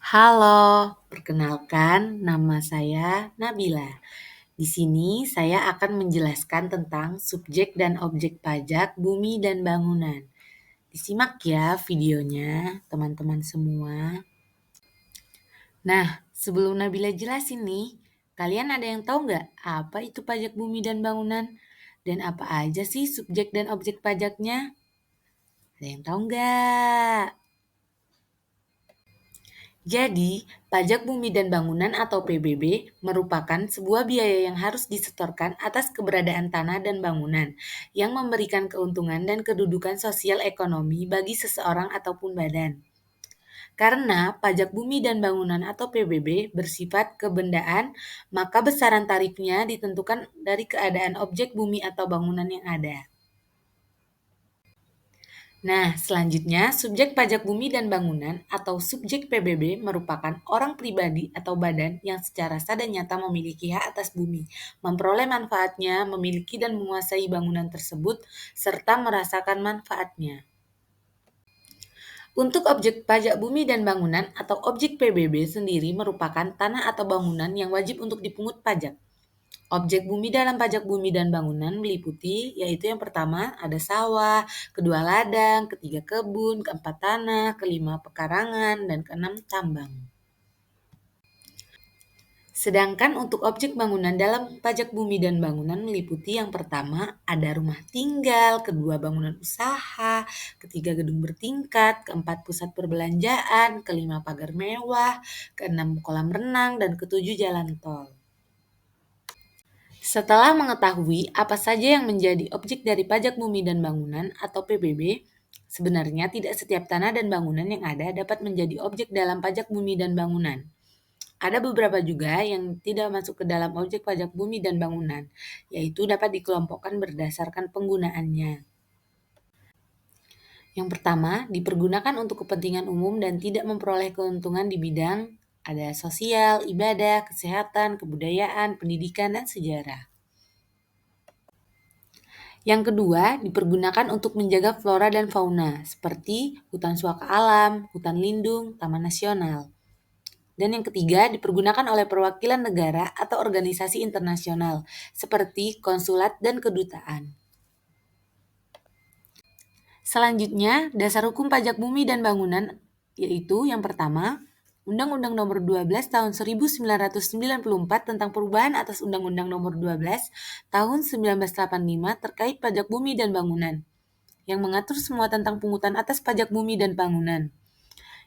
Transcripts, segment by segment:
Halo, perkenalkan nama saya Nabila. Di sini saya akan menjelaskan tentang subjek dan objek pajak bumi dan bangunan. Disimak ya videonya, teman-teman semua. Nah, sebelum Nabila jelasin nih, kalian ada yang tahu nggak apa itu pajak bumi dan bangunan? Dan apa aja sih subjek dan objek pajaknya? Ada yang tahu nggak? Jadi, pajak bumi dan bangunan atau PBB merupakan sebuah biaya yang harus disetorkan atas keberadaan tanah dan bangunan yang memberikan keuntungan dan kedudukan sosial ekonomi bagi seseorang ataupun badan. Karena pajak bumi dan bangunan atau PBB bersifat kebendaan, maka besaran tarifnya ditentukan dari keadaan objek bumi atau bangunan yang ada. Nah, selanjutnya subjek pajak bumi dan bangunan atau subjek PBB merupakan orang pribadi atau badan yang secara sah dan nyata memiliki hak atas bumi, memperoleh manfaatnya, memiliki dan menguasai bangunan tersebut, serta merasakan manfaatnya. Untuk objek pajak bumi dan bangunan atau objek PBB sendiri merupakan tanah atau bangunan yang wajib untuk dipungut pajak. Objek bumi dalam pajak bumi dan bangunan meliputi, yaitu yang pertama ada sawah, kedua ladang, ketiga kebun, keempat tanah, kelima pekarangan, dan keenam tambang. Sedangkan untuk objek bangunan dalam pajak bumi dan bangunan meliputi yang pertama ada rumah tinggal, kedua bangunan usaha, ketiga gedung bertingkat, keempat pusat perbelanjaan, kelima pagar mewah, keenam kolam renang, dan ketujuh jalan tol. Setelah mengetahui apa saja yang menjadi objek dari pajak bumi dan bangunan atau PBB, sebenarnya tidak setiap tanah dan bangunan yang ada dapat menjadi objek dalam pajak bumi dan bangunan. Ada beberapa juga yang tidak masuk ke dalam objek pajak bumi dan bangunan, yaitu dapat dikelompokkan berdasarkan penggunaannya. Yang pertama, dipergunakan untuk kepentingan umum dan tidak memperoleh keuntungan di bidang ada sosial, ibadah, kesehatan, kebudayaan, pendidikan, dan sejarah. Yang kedua, dipergunakan untuk menjaga flora dan fauna, seperti hutan suaka alam, hutan lindung, taman nasional. Dan yang ketiga, dipergunakan oleh perwakilan negara atau organisasi internasional, seperti konsulat dan kedutaan. Selanjutnya, dasar hukum pajak bumi dan bangunan, yaitu yang pertama, Undang-Undang Nomor 12 Tahun 1994 tentang perubahan atas Undang-Undang Nomor 12 Tahun 1985 terkait pajak bumi dan bangunan, yang mengatur semua tentang pungutan atas pajak bumi dan bangunan.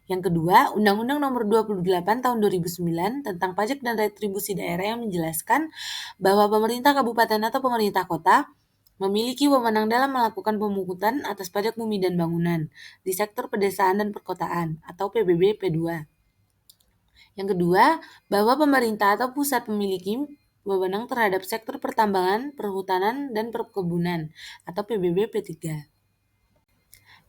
Yang kedua, Undang-Undang Nomor 28 Tahun 2009 tentang pajak dan retribusi daerah yang menjelaskan bahwa pemerintah kabupaten atau pemerintah kota memiliki wewenang dalam melakukan pemungutan atas pajak bumi dan bangunan di sektor pedesaan dan perkotaan atau PBB P2. Yang kedua, bahwa pemerintah atau pusat memiliki wewenang terhadap sektor pertambangan, perhutanan, dan perkebunan atau PBB P3.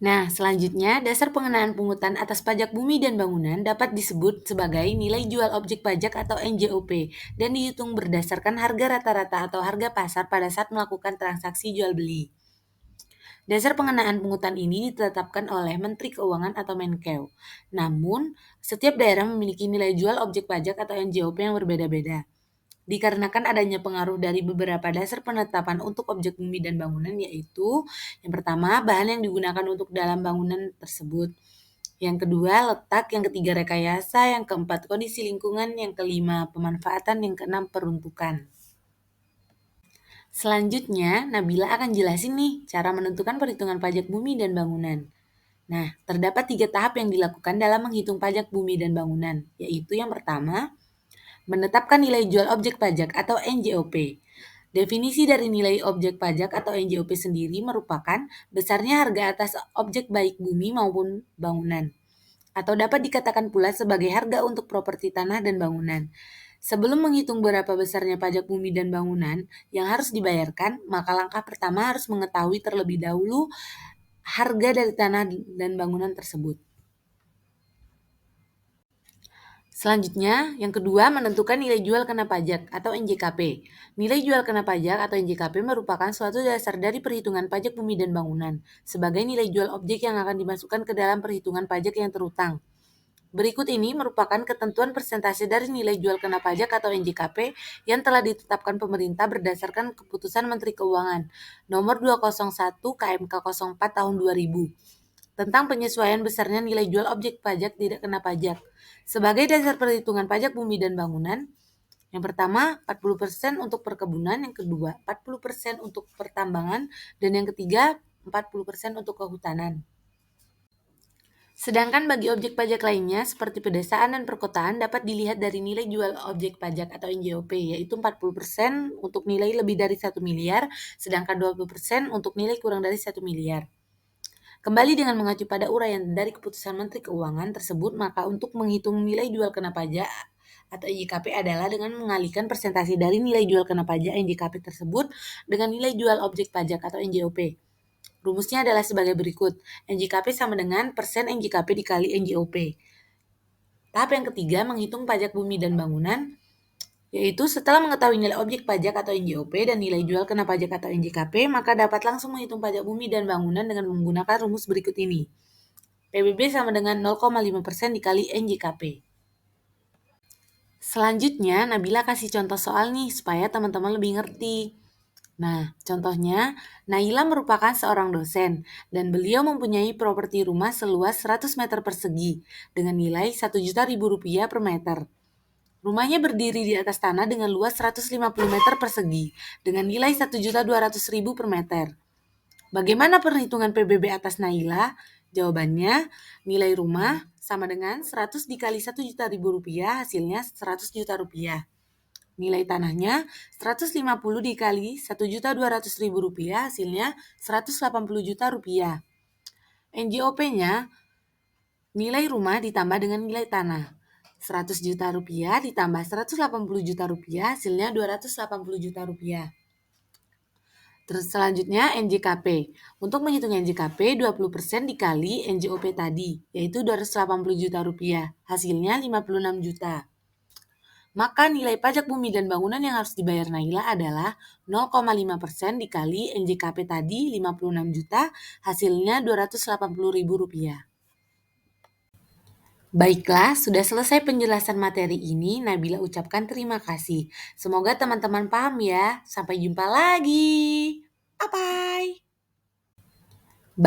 Nah, selanjutnya dasar pengenaan pungutan atas pajak bumi dan bangunan dapat disebut sebagai nilai jual objek pajak atau NJOP dan dihitung berdasarkan harga rata-rata atau harga pasar pada saat melakukan transaksi jual beli. Dasar pengenaan pungutan ini ditetapkan oleh Menteri Keuangan atau Menkeu. Namun, setiap daerah memiliki nilai jual objek pajak atau NJOP yang berbeda-beda. Dikarenakan adanya pengaruh dari beberapa dasar penetapan untuk objek bumi dan bangunan, yaitu yang pertama, bahan yang digunakan untuk dalam bangunan tersebut. Yang kedua, letak. Yang ketiga, rekayasa. Yang keempat, kondisi lingkungan. Yang kelima, pemanfaatan. Yang keenam, peruntukan. Selanjutnya, Nabila akan jelasin nih cara menentukan perhitungan pajak bumi dan bangunan. Nah, terdapat 3 tahap yang dilakukan dalam menghitung pajak bumi dan bangunan, yaitu yang pertama, menetapkan nilai jual objek pajak atau NJOP. Definisi dari nilai objek pajak atau NJOP sendiri merupakan besarnya harga atas objek baik bumi maupun bangunan, atau dapat dikatakan pula sebagai harga untuk properti tanah dan bangunan. Sebelum menghitung berapa besarnya pajak bumi dan bangunan yang harus dibayarkan, maka langkah pertama harus mengetahui terlebih dahulu harga dari tanah dan bangunan tersebut. Selanjutnya, yang kedua menentukan nilai jual kena pajak atau NJKP. Nilai jual kena pajak atau NJKP merupakan suatu dasar dari perhitungan pajak bumi dan bangunan sebagai nilai jual objek yang akan dimasukkan ke dalam perhitungan pajak yang terutang. Berikut ini merupakan ketentuan persentase dari nilai jual kena pajak atau NJKP yang telah ditetapkan pemerintah berdasarkan Keputusan Menteri Keuangan Nomor 201 KMK 04 Tahun 2000 tentang penyesuaian besarnya nilai jual objek pajak tidak kena pajak. Sebagai dasar perhitungan pajak bumi dan bangunan, yang pertama 40% untuk perkebunan, yang kedua 40% untuk pertambangan, dan yang ketiga 40% untuk kehutanan. Sedangkan bagi objek pajak lainnya seperti pedesaan dan perkotaan dapat dilihat dari nilai jual objek pajak atau NJOP, yaitu 40% untuk nilai lebih dari 1 miliar, sedangkan 20% untuk nilai kurang dari 1 miliar. Kembali dengan mengacu pada uraian dari Keputusan Menteri Keuangan tersebut, maka untuk menghitung nilai jual kena pajak atau NJKP adalah dengan mengalihkan persentase dari nilai jual kena pajak NJKP tersebut dengan nilai jual objek pajak atau NJOP. Rumusnya adalah sebagai berikut. NJKP sama dengan persen NJKP dikali NJOP. Tahap yang ketiga, menghitung pajak bumi dan bangunan, yaitu setelah mengetahui nilai objek pajak atau NJOP dan nilai jual kena pajak atau NJKP, maka dapat langsung menghitung pajak bumi dan bangunan dengan menggunakan rumus berikut ini. PBB sama dengan 0,5% dikali NJKP. Selanjutnya, Nabila kasih contoh soal nih supaya teman-teman lebih ngerti. Nah, contohnya, Naila merupakan seorang dosen dan beliau mempunyai properti rumah seluas 100 meter persegi dengan nilai Rp1.000.000 per meter. Rumahnya berdiri di atas tanah dengan luas 150 meter persegi dengan nilai Rp1.200.000 per meter. Bagaimana perhitungan PBB atas Naila? Jawabannya, nilai rumah sama dengan 100 dikali Rp1.000.000 hasilnya Rp100.000.000. Nilai tanahnya 150 dikali Rp1.200.000 hasilnya Rp180.000.000. NJOP-nya nilai rumah ditambah dengan nilai tanah. Rp100.000.000 ditambah Rp180.000.000 hasilnya Rp280.000.000. Terus selanjutnya NJKP. Untuk menghitung NJKP 20% dikali NJOP tadi, yaitu Rp280.000.000. Hasilnya Rp56 juta. Maka nilai pajak bumi dan bangunan yang harus dibayar Naila adalah 0,5% dikali NJKP tadi 56 juta, hasilnya Rp280.000. Baiklah, sudah selesai penjelasan materi ini. Nabila ucapkan terima kasih. Semoga teman-teman paham ya. Sampai jumpa lagi. Bye-bye.